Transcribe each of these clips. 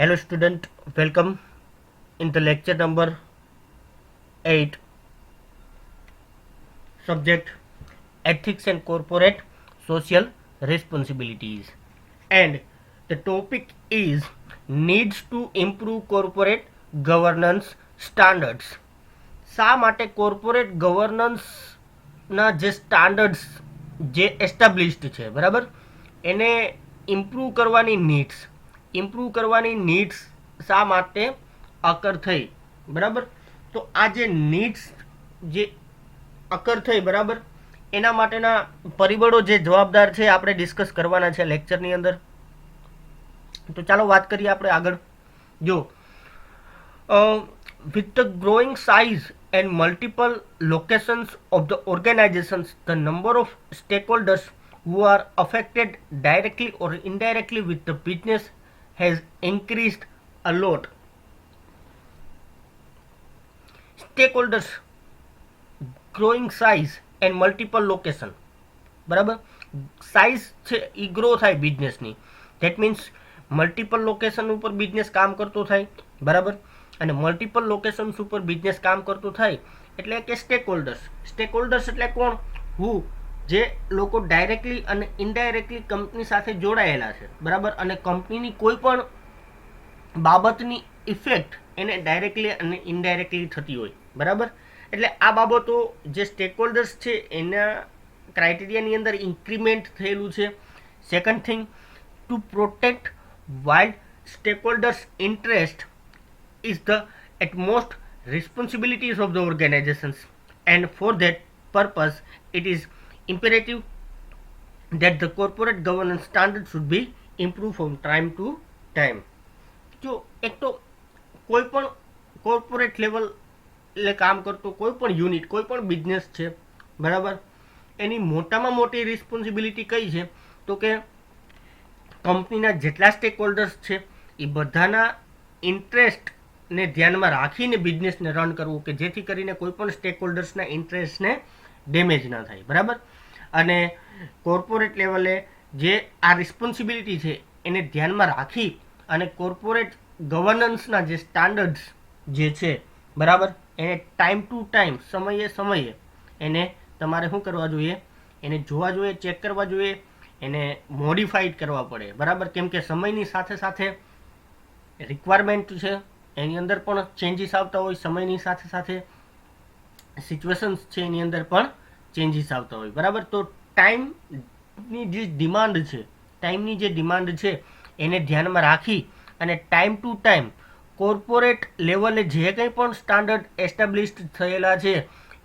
Hello student, welcome in the lecture number 8, subject ethics and corporate social responsibilities, and the topic is needs to improve corporate governance standards. શા માટે corporate ગવર્નન્સના જે standards જે established છે બરાબર એને improve કરવાની needs શા માટે અકર થઈ બરાબર. તો આ જે નીડ્સ જે અકર થઈ બરાબર એના માટેના પરિબળો જે જવાબદાર છે આપણે ડિસ્કસ કરવાના છે લેક્ચરની અંદર. તો ચાલો વાત કરીએ આપણે આગળ. જો with the growing size and multiple locations of the organizations, the number of stakeholders who are affected directly or indirectly with the business has increased a lot. Stakeholders, growing size and multiple location બરાબર. Size છે એ grow થાય બિઝનેસની, that means multiple location ઉપર business કામ કરતો થાય બરાબર. અને multiple locations ઉપર બિઝનેસ કામ કરતું થાય એટલે કે સ્ટેકહોલ્ડર્સ એટલે કોણ? હું જે લોકો ડાયરેક્ટલી અને ઇનડાયરેક્ટલી કંપની સાથે જોડાયેલા છે બરાબર, અને કંપનીની કોઈ પણ બાબતની ઇફેક્ટ એને ડાયરેક્ટલી અને ઇનડાયરેક્ટલી થતી હોય બરાબર. એટલે આ બાબતો જે સ્ટેકહોલ્ડર્સ છે એના ક્રાઇટેરિયાની અંદર ઇન્ક્રીમેન્ટ થયેલું છે. Second thing, to protect wild સ્ટેકહોલ્ડર્સ interest is the utmost responsibilities of the organizations, and for that purpose it is imperative that the corporate governance standards should be improved from time to time. જો એક તો કોઈ પણ corporate level એટલે કામ કરતો કોઈ પણ યુનિટ કોઈ પણ બિઝનેસ છે બરાબર, એની મોટામાં મોટી રિસ્પોન્સિબિલિટી કઈ છે? તો કે કંપનીના જેટલા સ્ટેક હોલ્ડર્સ છે એ બધાના ઇન્ટરેસ્ટ ને ધ્યાનમાં રાખીને બિઝનેસને રન કરવું કે જેથી કરીને કોઈ પણ સ્ટેક હોલ્ડર્સના ઇન્ટરેસ્ટને ડેમેજ ના થાય બરાબર. અને કોર્પોરેટ લેવલે જે આ રિસ્પોન્સિબિલિટી છે એને ધ્યાનમાં રાખી અને કોર્પોરેટ ગવર્નન્સના જે સ્ટાન્ડર્ડ્સ જે છે બરાબર એને ટાઈમ ટુ ટાઈમ સમયે એને તમારે શું કરવા જોઈએ? એને જોવા જોઈએ, ચેક કરવા જોઈએ, એને મોડિફાઈડ કરવા પડે બરાબર. કેમ કે સમયની સાથે સાથે રિક્વાયરમેન્ટ છે એની અંદર પણ ચેન્જીસ આવતા હોય, સમયની સાથે સાથે સિચ્યુએશન્સ છે એની અંદર પણ ચેન્જીસ આવતા હોય બરાબર. તો ટાઈમની જે ડિમાન્ડ છે એને ધ્યાનમાં રાખી અને ટાઈમ ટુ ટાઈમ કોર્પોરેટ લેવલે જે કંઈ પણ સ્ટાન્ડર્ડ એસ્ટાબ્લિશ્ડ થયેલા છે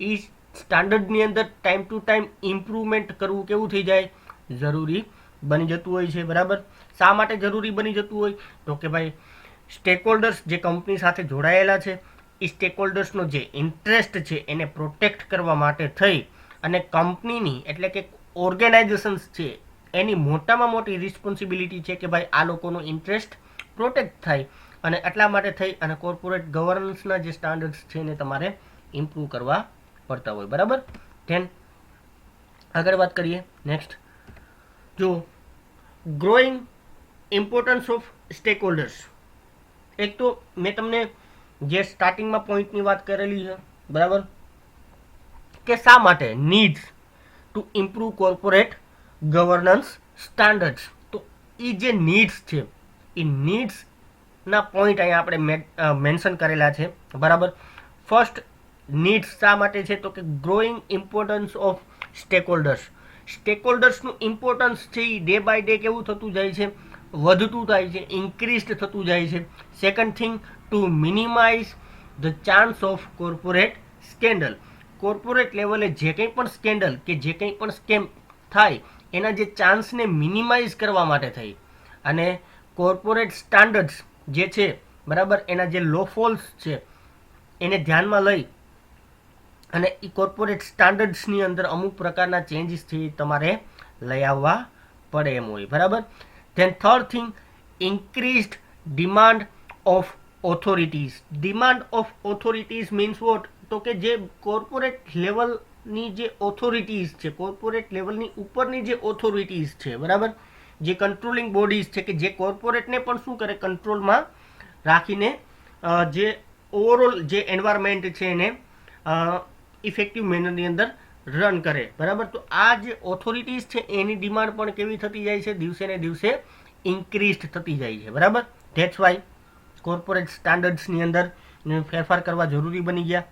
એ સ્ટાન્ડર્ડની અંદર ટાઈમ ટુ ટાઈમ ઇમ્પ્રુવમેન્ટ કરવું કેવું થઈ જાય? જરૂરી બની જતું હોય છે બરાબર. શા માટે જરૂરી બની જતું હોય? તો કે ભાઈ સ્ટેકહોલ્ડર્સ જે કંપની સાથે જોડાયેલા છે એ સ્ટેકહોલ્ડર્સનો જે ઇન્ટરેસ્ટ છે એને પ્રોટેક્ટ કરવા માટે થઈ અને કંપનીની એટલે કે ઓર્ગેનાઇઝેશન્સ છે એની મોટામાં મોટી રિસ્પોન્સિબિલિટી છે કે ભાઈ આ લોકોનો ઇન્ટરેસ્ટ પ્રોટેક્ટ થાય, અને એટલા માટે થઈ અને કોર્પોરેટ ગવર્નન્સના જે સ્ટાન્ડર્ડ્સ છે એને તમારે ઇમ્પ્રૂવ કરવા પડતા હોય બરાબર. ધેન આગળ વાત કરીએ નેક્સ્ટ. જો ગ્રોઈંગ ઇમ્પોર્ટન્સ ઓફ સ્ટેકહોલ્ડર્સ, એક તો મેં તમને જે સ્ટાર્ટિંગમાં પોઈન્ટની વાત કરેલી છે બરાબર કે શા માટે needs to improve corporate governance standards. તો એ જે નીડ્સ છે એ નીડ્સના પોઈન્ટ અહીંયા આપણે મેન્શન કરેલા છે બરાબર. ફર્સ્ટ નીડ્સ શા માટે છે? તો કે ગ્રોઈંગ ઇમ્પોર્ટન્સ ઓફ સ્ટેકહોલ્ડર્સનું ઇમ્પોર્ટન્સ છે એ ડે બાય ડે કેવું થતું જાય છે? વધતું થાય છે, ઇન્ક્રીઝ થતું જાય છે. Second thing, to minimize the chance of corporate scandal. Corporate લેવલે જે કંઈ પણ સ્કેન્ડલ કે જે કંઈ પણ સ્કેમ થાય એના જે ચાન્સને મિનિમાઇઝ કરવા માટે થઈ અને કોર્પોરેટ સ્ટાન્ડર્ડ્સ જે છે બરાબર એના જે લોફોલ્સ છે એને ધ્યાનમાં લઈ અને એ કોર્પોરેટ સ્ટાન્ડર્ડ્સની અંદર અમુક પ્રકારના ચેન્જીસ છે તમારે લઈ આવવા પડે એમ હોય બરાબર. Then third thing, increased demand of authorities. Demand of authorities means what? તો કે જે કોર્પોરેટ લેવલની જે ઓથોરિટીઝ છે, કોર્પોરેટ લેવલની ઉપરની જે ઓથોરિટીઝ છે બરાબર, જે કંટ્રોલિંગ બોડીઝ છે કે જે કોર્પોરેટને પણ શું કરે, કંટ્રોલમાં રાખીને જે ઓવરઓલ જે એન્વાયરમેન્ટ છે એને ઇફેક્ટિવ મેનરની અંદર રન કરે, બરાબર. તો આ જે ઓથોરિટીઝ છે એની ડિમાન્ડ પણ કેવી થતી જાય છે, દિવસે ને દિવસે ઇન્ક્રીઝ થતી જાય છે, બરાબર. ધેટ્સ વાય કોર્પોરેટ સ્ટાન્ડર્ડ્સની અંદર ફેરફાર કરવા જરૂરી બની ગયા.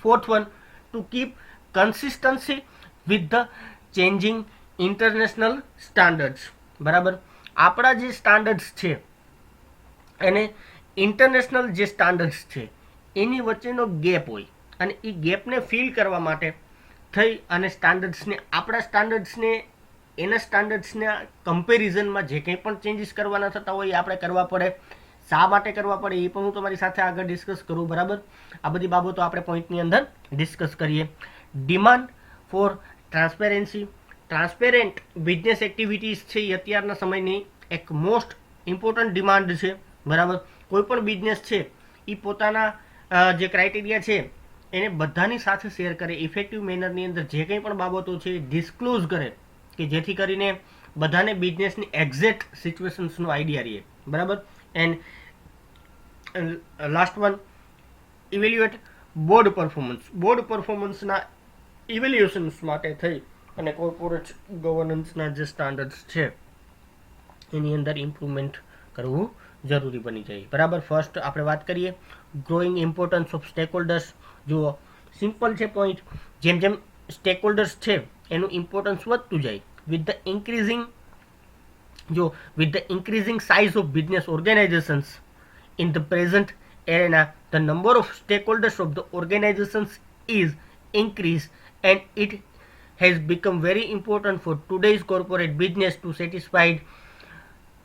Fourth one, to keep consistency with the changing international standards, બરાબર. આપણા જે સ્ટાન્ડર્ડ્સ છે એને ઇન્ટરનેશનલ જે સ્ટાન્ડર્ડ્સ છે એની વચ્ચેનો ગેપ હોય, અને એ ગેપને ફિલ કરવા માટે થઈ અને સ્ટાન્ડર્ડ્સને, આપણા સ્ટાન્ડર્ડ્સને એના સ્ટાન્ડર્ડ્સના કમ્પેરિઝનમાં જે કંઈ પણ ચેન્જીસ કરવાના થતા હોય એ આપણે કરવા પડે. શા માટે કરવા પડે એ પણ હું તમારી સાથે આગળ ડિસ્કસ કરું, બરાબર. આ બધી બાબતો આપણે પોઈન્ટની અંદર ડિસ્કસ કરીએ. Demand for transparency, transparent business activities છે એ અત્યારના સમયની એક મોસ્ટ ઇમ્પોર્ટન્ટ ડિમાન્ડ છે, બરાબર. કોઈ પણ બિઝનેસ છે એ પોતાના જે ક્રાઇટેરિયા છે એને બધાની સાથે શેર કરે, ઇફેક્ટિવ મેનરની અંદર જે કંઈ પણ બાબતો છે ડિસ્ક્લોઝ કરે, કે જેથી કરીને બધાને બિઝનેસની એક્ઝેક્ટ સિચ્યુએશન્સનો આઈડિયા રહે, બરાબર. And last one, evaluate board performance. Board પરફોર્મન્સના ઇવેલ્યુએશન્સ માટે થઈ અને કોર્પોરેટ ગવર્નન્સના જે સ્ટાન્ડર્ડ્સ છે એની અંદર ઇમ્પ્રુવમેન્ટ કરવું જરૂરી બની જાય, બરાબર. ફર્સ્ટ આપણે વાત કરીએ growing importance of stack holders. જુઓ, સિમ્પલ છે પોઈન્ટ. જેમ જેમ સ્ટેક હોલ્ડર્સ છે એનું ઇમ્પોર્ટન્સ વધતું જાય વિથ ધ ઇન્ક્રીઝિંગ, જો with the increasing size of business organizations in the present arena, the number of stakeholders of the organizations is increased, and it has become very important for today's corporate business to satisfy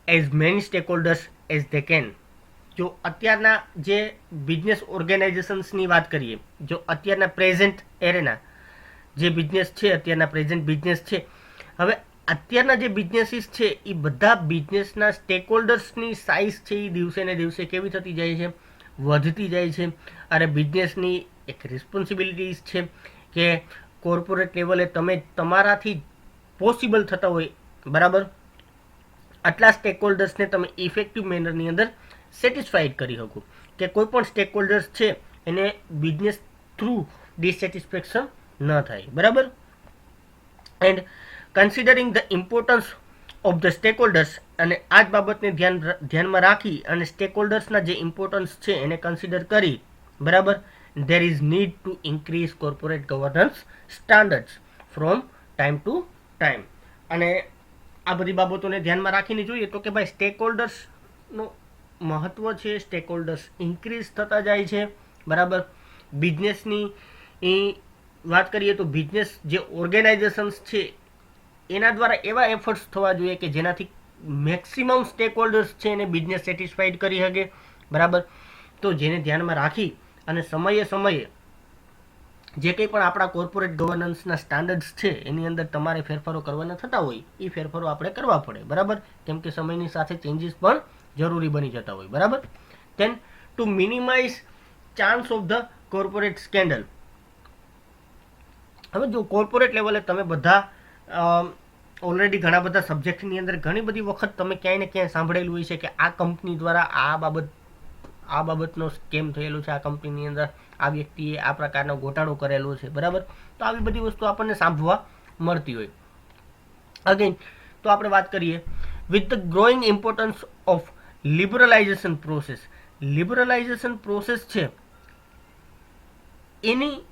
as many stakeholders as they can. જો અત્યારના જે business ઓર્ગેનાઇઝેશન્સની વાત કરીએ, જો અત્યારના present એરેના જે business છે, અત્યારના પ્રેઝન્ટ બિઝનેસ છે, હવે અત્યારના જે બિઝનેસીસ છે એ બધા બિઝનેસના સ્ટેક હોલ્ડર્સની સાઇઝ છે એ દિવસે ને દિવસે કેવી થતી જાય છે, વધતી જાય છે. અને બિઝનેસની એક રિસ્પોન્સિબિલિટીઝ છે કે કોર્પોરેટ લેવલે તમે તમારાથી પોસિબલ થતા હોય, બરાબર, આટલા સ્ટેક હોલ્ડર્સને તમે ઇફેક્ટિવ મેનરની અંદર સેટિસ્ફાઈડ કરી શકો, કે કોઈ પણ સ્ટેક હોલ્ડર્સ છે એને બિઝનેસ થ્રુ ડિસેટિસ્ફેક્શન ન થાય, બરાબર. And considering the importance of the stack holders, અને આ જ બાબતને ધ્યાનમાં રાખી અને સ્ટેક હોલ્ડર્સના જે ઇમ્પોર્ટન્સ છે એને કન્સિડર કરી, બરાબર, there is need to increase corporate governance standards from time to time. અને આ બધી બાબતોને ધ્યાનમાં રાખીને જોઈએ તો કે ભાઈ સ્ટેક હોલ્ડર્સનું મહત્વ છે, સ્ટેક હોલ્ડર્સ ઇન્ક્રીઝ થતા જાય છે, બરાબર. બિઝનેસની વાત કરીએ તો બિઝનેસ જે ઓર્ગેનાઇઝેશન્સ છે એના દ્વારા એવા એફર્ટ્સ થવા જોઈએ કે જેનાથી મેક્સિમમ સ્ટેક હોલ્ડર્સ છે એને બિઝનેસ સેટિસ્ફાઈડ કરી શકે, બરાબર. તો જેને ધ્યાનમાં રાખી અને સમયે સમયે જે કંઈ પણ આપણા કોર્પોરેટ ગવર્નન્સના સ્ટાન્ડર્ડ્સ છે એની અંદર તમારે ફેરફારો કરવાના થતા હોય એ ફેરફારો આપણે કરવા પડે, બરાબર, કેમ કે સમયની સાથે ચેન્જીસ પણ જરૂરી બની જતા હોય, બરાબર. Then to minimize chance of the corporate scandal. હવે જો કોર્પોરેટ લેવલે તમે બધા ઓલરેડી ઘણા બધા સબ્જેક્ટની અંદર ઘણી બધી વખત તમે ક્યાંય ને ક્યાંય સાંભળેલું હોય છે કે આ કંપની દ્વારા આ બાબતનો સ્કેમ થયેલો છે, આ કંપનીની અંદર આ વ્યક્તિએ આ પ્રકારનો ગોટાળો કરેલો છે, બરાબર. તો આવી બધી વસ્તુ આપણને સાંભળવા મળતી હોય. અગેન તો આપણે વાત કરીએ with the growing importance of liberalisation process. Liberalisation process છે એની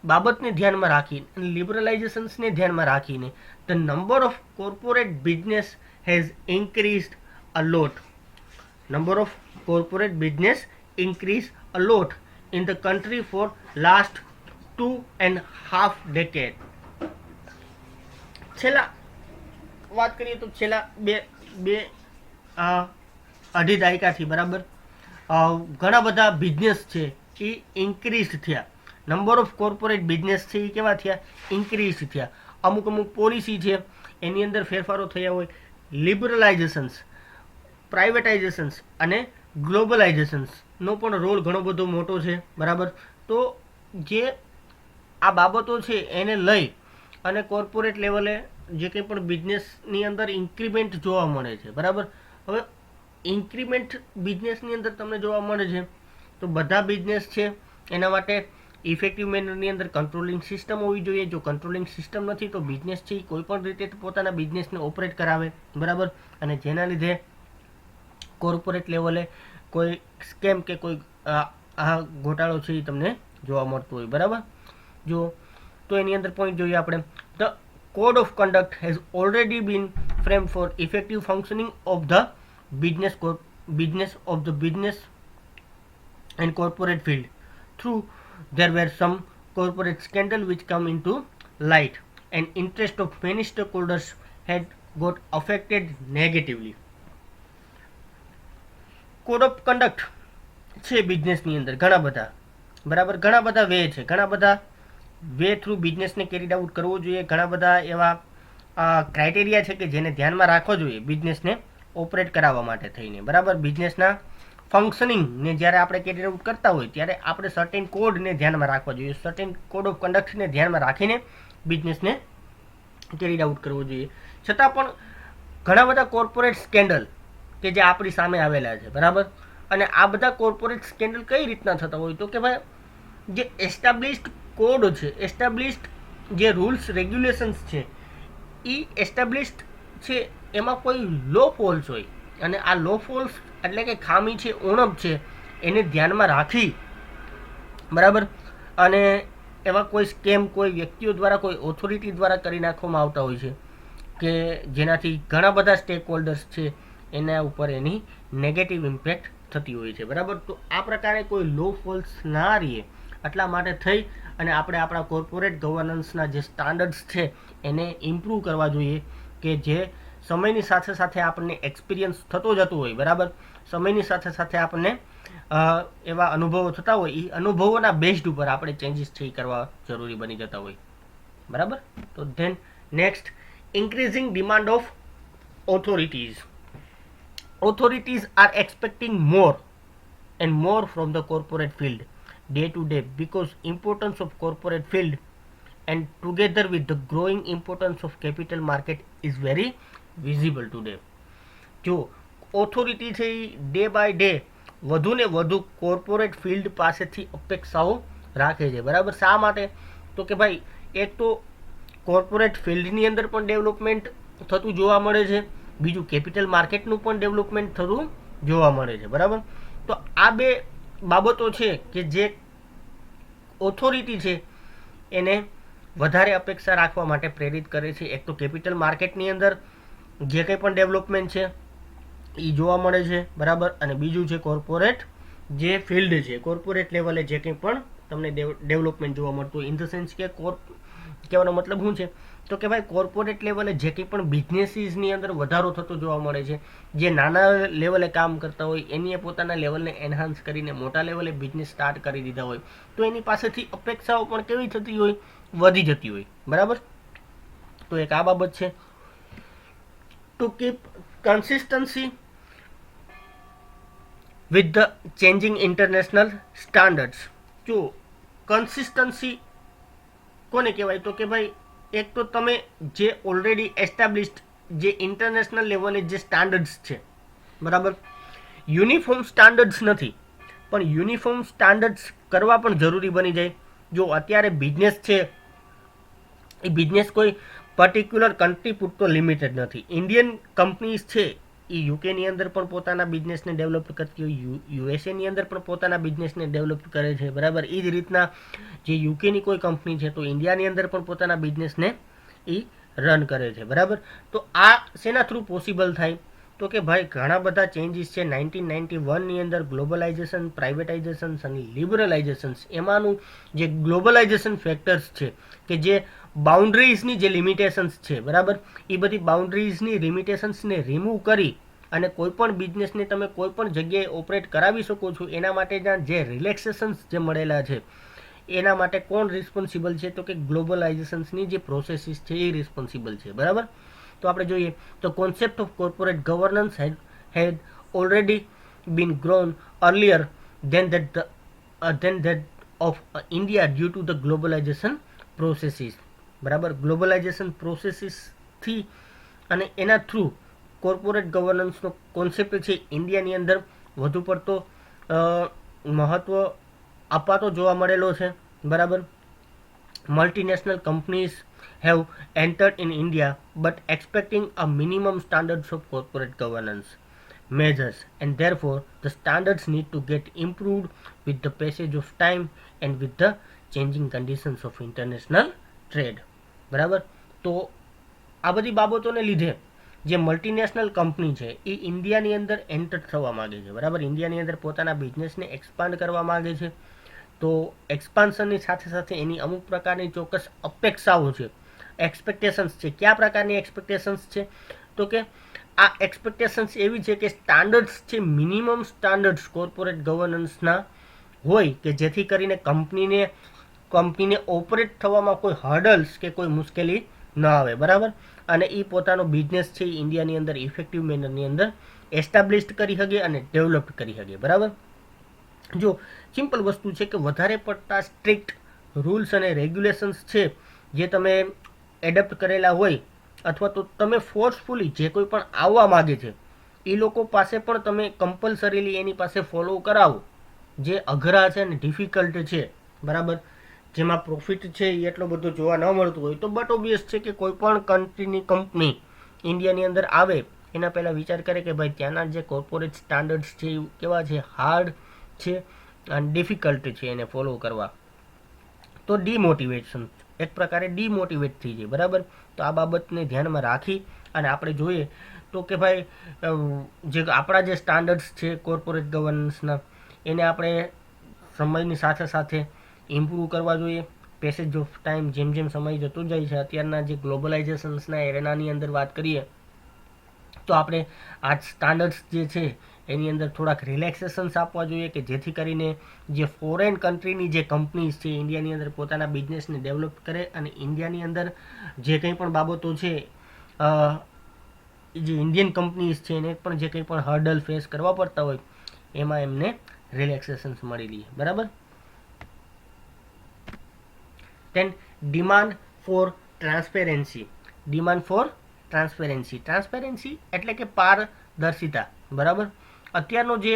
બાબતને ધ્યાનમાં રાખીને, લિબરલાઇઝેશન્સને ધ્યાનમાં રાખીને the number of corporate business has increased a lot. Number of corporate business increase a lot in the country for last 2.5 decade. છેલ્લા વાત કરીએ તો છેલ્લા અઢી દાયકાથી, બરાબર, ઘણા બધા બિઝનેસ છે એ ઇન્ક્રીઝ થયા. નંબર ઓફ કોર્પોરેટ બિઝનેસ છે એ કેવા થયા, ઇન્ક્રીઝ થયા. અમુક પોલિસી છે એની અંદર ફેરફારો થયા હોય, લિબરલાઇઝેશન્સ, પ્રાઇવેટાઇઝેશન્સ અને ગ્લોબલાઇઝેશન્સનો પણ રોલ ઘણો બધો મોટો છે, બરાબર. તો જે આ બાબતો છે એને લઈ અને કોર્પોરેટ લેવલે જે કંઈ પણ બિઝનેસની અંદર ઇન્ક્રીમેન્ટ જોવા મળે છે, બરાબર. હવે ઇન્ક્રીમેન્ટ બિઝનેસની અંદર તમને જોવા મળે છે તો બધા બિઝનેસ છે એના માટે ઇફેક્ટિવ મેનરની અંદર કંટ્રોલિંગ સિસ્ટમ હોવી જોઈએ. જો કંટ્રોલિંગ સિસ્ટમ નથી તો બિઝનેસ છે એ કોઈ પણ રીતે પોતાના બિઝનેસને ઓપરેટ કરાવે, બરાબર. અને જેના લીધે કોર્પોરેટ લેવલે કોઈ સ્કેમ કે કોઈ આ ઘોટાળો છે એ તમને જોવા મળતો હોય, બરાબર. જો તો એની અંદર પોઈન્ટ જોઈએ આપણે. The code of conduct has already been frame for effective functioning of the business and corporate field. Through there were some corporate scandal which come into light and interest of many stakeholders had got affected negatively. Code of conduct છે બિઝનેસની અંદર ઘણા બધા, બરાબર. ઘણા બધા way છે, ઘણા બધા વે થ્રુ બિઝનેસને કેરીડ આઉટ કરવો જોઈએ. ઘણા બધા એવા ક્રાઇટેરિયા છે કે જેને ધ્યાનમાં રાખવો જોઈએ બિઝનેસને ઓપરેટ કરાવવા માટે થઈને, બરાબર. બિઝનેસના ફંક્શનિંગને જ્યારે આપણે કેરી આઉટ કરતા હોય ત્યારે આપણે સર્ટેન કોડને ધ્યાનમાં રાખવા જોઈએ. સર્ટેન કોડ ઓફ કન્ડક્ટને ધ્યાનમાં રાખીને બિઝનેસને કેરી આઉટ કરવો જોઈએ. છતાં પણ ઘણા બધા કોર્પોરેટ સ્કેન્ડલ કે જે આપણી સામે આવેલા છે, બરાબર. અને આ બધા કોર્પોરેટ સ્કેન્ડલ કઈ રીતના થતા હોય તો કે ભાઈ જે એસ્ટાબ્લિશ્ડ કોડ છે, એસ્ટાબ્લિશ્ડ જે રૂલ્સ રેગ્યુલેશન્સ છે એ એસ્ટાબ્લિશ્ડ છે એમાં કોઈ લો ફોલ્સ હોય અને આ લો ફોલ્સ એટલે કે ખામી છે, ઉણપ છે, એને ધ્યાનમાં રાખી, બરાબર. અને એવા કોઈ સ્કેમ કોઈ વ્યક્તિઓ દ્વારા કોઈ ઓથોરિટી દ્વારા કરી નાખવામાં આવતા હોય છે કે જેનાથી ઘણા બધા સ્ટેક હોલ્ડર્સ છે એના ઉપર એની નેગેટિવ ઇમ્પેક્ટ થતી હોય છે, બરાબર. તો આ પ્રકારે કોઈ લો ફોલ્સ ના રહીએ એટલા માટે થઈ અને આપણે આપણા કોર્પોરેટ ગવર્નન્સના જે સ્ટાન્ડર્ડ્સ છે એને ઇમ્પ્રૂવ કરવા જોઈએ કે જે સમયની સાથે સાથે આપણને એક્સપિરિયન્સ થતો જતો હોય, બરાબર. સમયની સાથે સાથે આપણને એવા અનુભવો થતા હોય, એ અનુભવોના બેઝડ ઉપર આપણે ચેન્જીસ છે એ કરવા જરૂરી બની જતા હોય, બરાબર. તો than next, increasing demand of authorities. Authorities are expecting more and more from the corporate field day to day because importance of corporate field and together with the growing importance of capital market is very visible today. જો authority છે એ day by day વધુ ને વધુ corporate field પાસેથી અપેક્ષાઓ રાખે છે, બરાબર. શા માટે તો કે ભાઈ એક તો કોર્પોરેટ ફિલ્ડની અંદર પણ ડેવલપમેન્ટ થતું જોવા મળે છે, બીજું કેપિટલ માર્કેટનું પણ ડેવલપમેન્ટ થતું જોવા મળે છે, બરાબર. તો આ બે બાબતો છે કે જે ઓથોરિટી છે એને વધારે અપેક્ષા રાખવા માટે પ્રેરિત કરે છે. એક તો કેપિટલ માર્કેટની અંદર જે કંઈ પણ ડેવલપમેન્ટ છે એ જોવા મળે છે, બરાબર. અને બીજું છે કોર્પોરેટ જે ફિલ્ડ છે, કોર્પોરેટ લેવલે જે કંઈ પણ તમને ડેવલપમેન્ટ જોવા મળતું હોય. ઇન ધ સેન્સ કે કહેવાનો મતલબ શું છે તો કે ભાઈ કોર્પોરેટ લેવલે જે કંઈ પણ બિઝનેસીસની અંદર વધારો થતો જોવા મળે છે, જે નાના લેવલે કામ કરતા હોય એની પોતાના લેવલને એન્હાન્સ કરીને મોટા લેવલે બિઝનેસ સ્ટાર્ટ કરી દીધા હોય તો એની પાસેથી અપેક્ષાઓ પણ કેવી થતી હોય, વધી જતી હોય, બરાબર. તો એક આ બાબત છે. To keep consistency with the changing international standards. જો કન્સિસ્ટન્સી કોને કહેવાય તો કે ભાઈ એક તો તમે જે ઓલરેડી એસ્ટાબ્લિશ્ડ જે ઇન્ટરનેશનલ લેવલે જે સ્ટાન્ડર્ડ્સ છે, બરાબર. યુનિફોર્મ સ્ટાન્ડર્ડ્સ નથી પણ યુનિફોર્મ સ્ટાન્ડર્ડ્સ કરવા પણ જરૂરી બની જાય. જો અત્યારે બિઝનેસ છે એ બિઝનેસ કોઈ પર્ટિક્યુલર કન્ટ્રી પૂરતો લિમિટેડ નથી. ઇન્ડિયન કંપનીઝ છે એ યુકેની અંદર પણ પોતાના બિઝનેસને ડેવલપ કરતી હોય, યુએસએની અંદર પણ પોતાના બિઝનેસને ડેવલપ કરે છે, બરાબર. એ જ રીતના જે યુકેની કોઈ કંપની છે તો ઇન્ડિયાની અંદર પણ પોતાના બિઝનેસને એ રન કરે છે, બરાબર. તો આ શેના થ્રુ પોસિબલ થાય તો કે ભાઈ ઘણા બધા ચેન્જીસ છે 1991ની અંદર ગ્લોબલાઇઝેશન, પ્રાઇવેટાઇઝેશન્સ અને લિબરલાઇઝેશન્સ. એમાંનું જે ગ્લોબલાઇઝેશન ફેક્ટર્સ છે કે જે બાઉન્ડ્રીઝની જે લિમિટેશન્સ છે, બરાબર, એ બધી બાઉન્ડ્રીઝની લિમિટેશન્સને રિમૂવ કરી અને કોઈ પણ બિઝનેસને તમે કોઈ પણ જગ્યાએ ઓપરેટ કરાવી શકો છો. એના માટેના જે રિલેક્સેશન્સ જે મળેલા છે એના માટે કોણ રિસ્પોન્સિબલ છે તો કે ગ્લોબલાઇઝેશન્સની જે પ્રોસેસીસ છે એ રિસ્પોન્સિબલ છે, બરાબર. તો આપણે જોઈએ તો concept of corporate governance had already been grown earlier than that of India due to the globalization processes, બરાબર. ગ્લોબલાઇઝેશન પ્રોસેસીસ થી અને એના થ્રુ કોર્પોરેટ ગવર્નન્સનો કોન્સેપ્ટ છે ઇન્ડિયાની અંદર વધુ પડતો મહત્ત્વ અપાતો જોવા મળેલો છે, બરાબર. Multinational companies have entered in India but expecting a minimum standards of corporate governance measures, and therefore the standards need to get improved with the passage of time and with the changing conditions of international trade. બરાબર. તો આ બધી બાબતોને લીધે જે multinational company છે એ ઇન્ડિયાની અંદર એન્ટર થવા માગે છે, બરાબર. ઇન્ડિયાની અંદર પોતાના બિઝનેસને એક્સપાન્ડ કરવા માગે છે. તો એક્સપાન્શનની સાથે સાથે એની અમુક પ્રકારની ચોક્કસ અપેક્ષાઓ છે, એક્સપેક્ટેશન્સ છે. કયા પ્રકારની એક્સપેક્ટેશન્સ છે? તો કે આ એક્સપેક્ટેશન્સ એવી છે કે સ્ટાન્ડર્ડ્સ છે, મિનિમમ સ્ટાન્ડર્ડ્સ કોર્પોરેટ ગવર્નન્સના હોય કે જેથી કરીને કંપનીને ઓપરેટ થવામાં કોઈ હર્ડલ્સ કે કોઈ મુશ્કેલી ન આવે, બરાબર. અને એ પોતાનો બિઝનેસ છે એ ઇન્ડિયાની અંદર ઇફેક્ટિવ મેનરની અંદર એસ્ટાબ્લિશ્ડ કરી શકે અને ડેવલપ કરી શકે, બરાબર. જો સિમ્પલ વસ્તુ છે કે વધારે પડતા સ્ટ્રિક્ટ રૂલ્સ અને રેગ્યુલેશન્સ છે જે તમે એડપ્ટ કરેલા હોય અથવા તો તમે ફોર્સફુલી જે કોઈ પણ આવવા માગે છે એ લોકો પાસે પણ તમે કમ્પલસરીલી એની પાસે ફોલો કરાવો, જે અઘરા છે અને ડિફિકલ્ટ છે, બરાબર. જેમાં પ્રોફિટ છે એ એટલો બધો જોવા ન મળતું હોય તો બટ ઓબ્વિયસ છે કે કોઈ પણ કન્ટ્રીની કંપની ઇન્ડિયાની અંદર આવે એના પહેલાં વિચાર કરે કે ભાઈ ત્યાંના જે કોર્પોરેટ સ્ટાન્ડર્ડ્સ છે એ કેવા છે, હાર્ડ છે અને ડિફિકલ્ટ છે એને ફોલો કરવા. તો ડિમોટિવેશન એક પ્રકારે ડિમોટિવેટ થઈ જાય, બરાબર. તો આ બાબતને ધ્યાનમાં રાખી અને આપણે જોઈએ તો કે ભાઈ જે આપણા જે સ્ટાન્ડર્ડ્સ છે કોર્પોરેટ ગવર્નન્સના એને આપણે સમયની સાથે સાથે ઇમ્પ્રૂવ કરવા જોઈએ. પેસેજ ઓફ ટાઈમ જેમ જેમ સમય જતો જાય છે, અત્યારના જે ગ્લોબલાઇઝેશન્સના એરેનાની અંદર વાત કરીએ તો આપણે આ સ્ટાન્ડર્ડ્સ જે છે એની અંદર થોડાક રિલેક્સેશન્સ આપવા જોઈએ કે જેથી કરીને જે ફોરેન કન્ટ્રીની જે કંપનીઝ છે ઇન્ડિયાની અંદર પોતાના બિઝનેસને ડેવલપ કરે અને ઇન્ડિયાની અંદર જે કંઈ પણ બાબતો છે જે ઇન્ડિયન કંપનીઝ છે એને પણ જે કંઈ પણ હર્ડલ ફેસ કરવા પડતા હોય એમાં એમને રિલેક્સેશન્સ મળી લે, બરાબર. then demand for transparency transparency એટલે કે પારદર્શિતા, બરાબર. અત્યારનો જે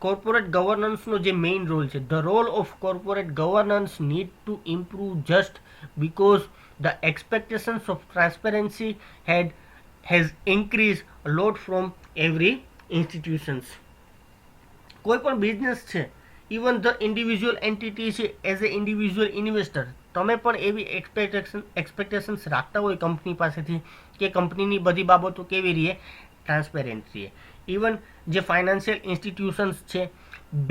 કોર્પોરેટ ગવર્નન્સનો જે મેઇન રોલ છે, the role of corporate governance need to improve just because the expectations of transparency has increase lot from every institutions. કોઈ પણ બિઝનેસ છે, ઇવન ધ ઇન્ડિવિજ્યુઅલ એન્ટિટી છે, એઝ એ ઇન્ડિવિજ્યુઅલ ઇન્વેસ્ટર તમે પણ એવી expectations રાખતા હોય કંપની પાસેથી કે કંપનીની બધી બાબતો કેવી રહે, ટ્રાન્સપેરેન્ટ રહે. ઇવન જે ફાઇનાન્શિયલ ઇન્સ્ટિટ્યુશન્સ છે,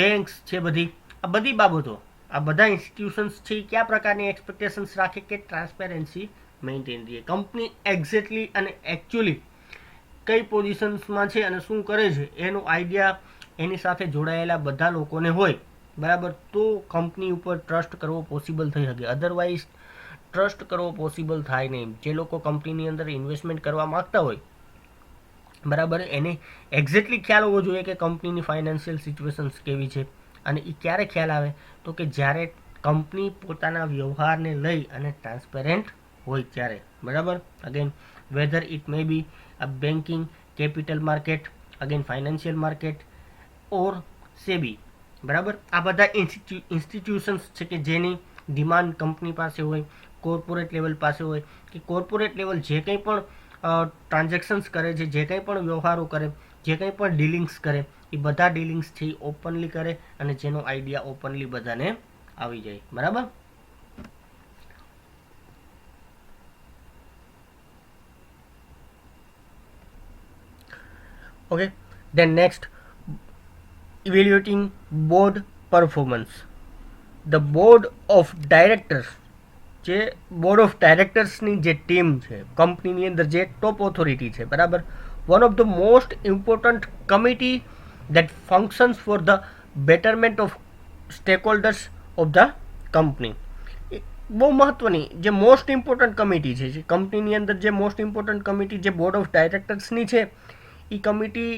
બેન્ક્સ છે, આ બધી બાબતો, આ બધા ઇન્સ્ટિટ્યુશન્સ છે એ કયા પ્રકારની એક્સપેક્ટેશન્સ રાખે કે ટ્રાન્સપેરન્સી મેન્ટેન રહે. કંપની એક્ઝેક્ટલી અને એકચ્યુઅલી કઈ પોઝિશન્સમાં છે અને શું કરે છે એનો આઈડિયા એની સાથે જોડાયેલા બધા લોકોને હોય, બરાબર. તો કંપની ઉપર ટ્રસ્ટ કરવો પોસિબલ થઈ શકે, અધરવાઇઝ ટ્રસ્ટ કરવો પોસિબલ થાય નહીં. જે લોકો કંપનીની અંદર ઇન્વેસ્ટમેન્ટ કરવા માગતા હોય, બરાબર, એને એક્ઝેક્ટલી ખ્યાલ હોવો જોઈએ કે કંપનીની ફાઇનાન્શિયલ સિચ્યુએશન્સ કેવી છે. અને એ ક્યારે ખ્યાલ આવે તો કે જ્યારે કંપની પોતાના વ્યવહારને લઈ અને ટ્રાન્સપેરેન્ટ હોય ત્યારે, બરાબર. Again whether it may be a banking, capital market, again financial market or SEBI, બરાબર. આ બધા ઇન્સ્ટિટ્યુશન્સ છે કે જેની ડિમાન્ડ કંપની પાસે હોય, કોર્પોરેટ લેવલ પાસે હોય કે કોર્પોરેટ લેવલ જે કંઈ પણ ટ્રાન્ઝેક્શન્સ કરે છે, જે કંઈ પણ વ્યવહારો કરે, જે કંઈ પણ ડીલિંગ્સ કરે એ બધા ડીલિંગ્સ છે એ ઓપનલી કરે અને જેનો આઈડિયા ઓપનલી બધાને આવી જાય, બરાબર. Okay, then next, evaluating board performance. The board of directors, જે બોર્ડ ઓફ ડાયરેક્ટર્સની જે ટીમ છે કંપનીની અંદર જે ટોપ ઓથોરિટી છે, બરાબર, one of the most important committee that functions for the betterment of સ્ટેકહોલ્ડર્સ of the company. બહુ મહત્વની જે મોસ્ટ ઇમ્પોર્ટન્ટ કમિટી છે, જે કંપનીની અંદર જે મોસ્ટ ઇમ્પોર્ટન્ટ કમિટી જે બોર્ડ ઓફ ડાયરેક્ટર્સની છે એ કમિટી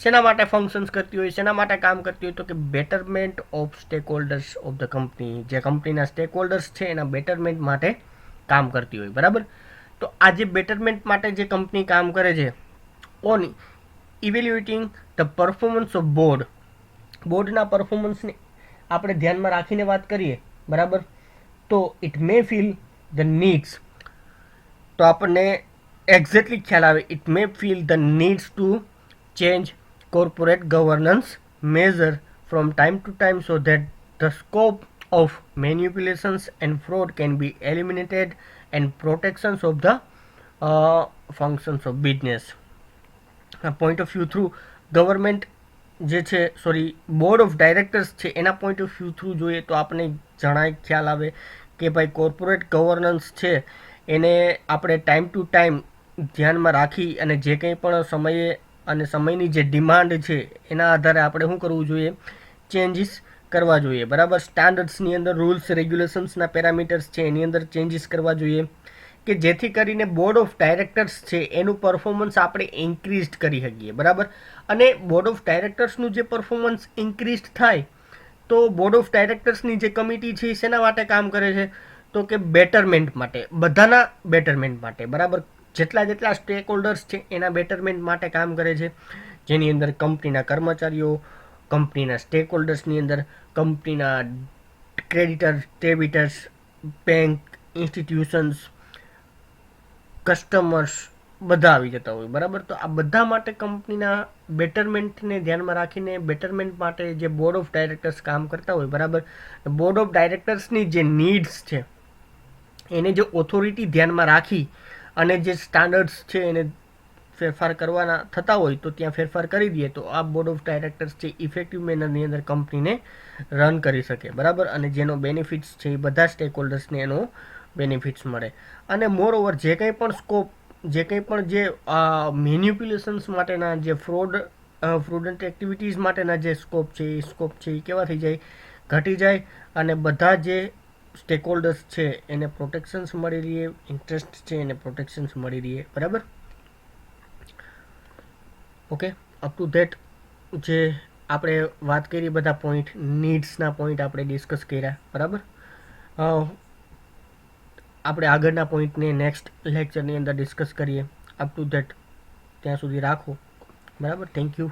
શેના માટે ફંક્શન્સ કરતી હોય, શેના માટે કામ કરતી હોય તો કે betterment of સ્ટેકહોલ્ડર્સ of the company. જે કંપનીના સ્ટેકહોલ્ડર્સ છે એના બેટરમેન્ટ માટે કામ કરતી હોય, બરાબર. તો આ જે બેટરમેન્ટ માટે જે કંપની કામ કરે છે on evaluating the performance of બોર્ડના પરફોર્મન્સને આપણે ધ્યાનમાં રાખીને વાત કરીએ, બરાબર, તો it may feel the needs, તો આપણને એક્ઝેક્ટલી ખ્યાલ આવે, it may feel the needs to change corporate governance measure from time to time so that the scope of manipulations and fraud can be eliminated and protections of the functions of business. Point of view through government જે છે, sorry, board of directors છે એના point of view through જોઈએ તો આપણને જણાય ખ્યાલ આવે કે ભાઈ કોર્પોરેટ ગવર્નન્સ છે એને આપણે ટાઈમ ટુ ટાઈમ ધ્યાનમાં રાખી અને જે કંઈ પણ સમયે અને સમયની જે ડિમાન્ડ છે એના આધારે આપણે શું કરવું જોઈએ, ચેન્જીસ કરવા જોઈએ, બરાબર. સ્ટાન્ડર્ડ્સની અંદર રૂલ્સ રેગ્યુલેશન્સના પેરામીટર્સ છે એની અંદર ચેન્જીસ કરવા જોઈએ કે જેથી કરીને બોર્ડ ઓફ ડાયરેક્ટર્સ છે એનું પરફોર્મન્સ આપણે ઇન્ક્રીઝ કરી શકીએ, બરાબર. અને બોર્ડ ઓફ ડાયરેક્ટર્સનું જે પરફોર્મન્સ ઇન્ક્રીઝ થાય તો બોર્ડ ઓફ ડાયરેક્ટર્સની જે કમિટી છે એ શેના માટે કામ કરે છે, તો કે બેટરમેન્ટ માટે, બધાના બેટરમેન્ટ માટે, બરાબર. જેટલા સ્ટેક હોલ્ડર્સ છે એના બેટરમેન્ટ માટે કામ કરે છે, જેની અંદર કંપનીના કર્મચારીઓ, કંપનીના સ્ટેક હોલ્ડર્સની અંદર કંપનીના ક્રેડિટર્સ, ડેબિટર્સ, બેંક, ઇન્સ્ટિટ્યુશન્સ, કસ્ટમર્સ બધા આવી જતા હોય, બરાબર. તો આ બધા માટે કંપનીના બેટરમેન્ટને ધ્યાનમાં રાખીને બેટરમેન્ટ માટે જે બોર્ડ ઓફ ડાયરેક્ટર્સ કામ કરતા હોય, બરાબર. બોર્ડ ઓફ ડાયરેક્ટર્સની જે નીડ્સ છે એને જે ઓથોરિટી ધ્યાનમાં રાખી અને જે સ્ટાન્ડર્ડ્સ છે એને ફેરફાર કરવાના થતા હોય તો ત્યાં ફેરફાર કરી દઈએ તો આ બોર્ડ ઓફ ડાયરેક્ટર્સ છે ઇફેક્ટિવ મેનરની અંદર કંપનીને રન કરી શકે, બરાબર. અને જેનો બેનિફિટ્સ છે એ બધા સ્ટેક હોલ્ડર્સને એનો બેનિફિટ્સ મળે. અને મોર ઓવર જે કંઈ પણ સ્કોપ, જે કંઈ પણ જે મેન્યુપ્યુલેશન્સ માટેના જે ફ્રોડન્ટ એક્ટિવિટીઝ માટેના જે સ્કોપ છે એ કેવા થઈ જાય, ઘટી જાય અને બધા જે સ્ટેક હોલ્ડર્સ છે એને પ્રોટેક્શન્સ મળી રહે, ઇન્ટરેસ્ટ છે એને પ્રોટેક્શન્સ મળી રહે, બરાબર. ઓકે, અપ ટુ ધેટ જે આપણે વાત કરી બધા પોઈન્ટ, નીડ્સના પોઈન્ટ આપણે ડિસ્કસ કર્યા, બરાબર. આપણે આગળના પોઈન્ટને નેક્સ્ટ લેક્ચરની અંદર ડિસ્કસ કરીએ. અપ ટુ ધેટ ત્યાં સુધી રાખો, બરાબર. Thank you.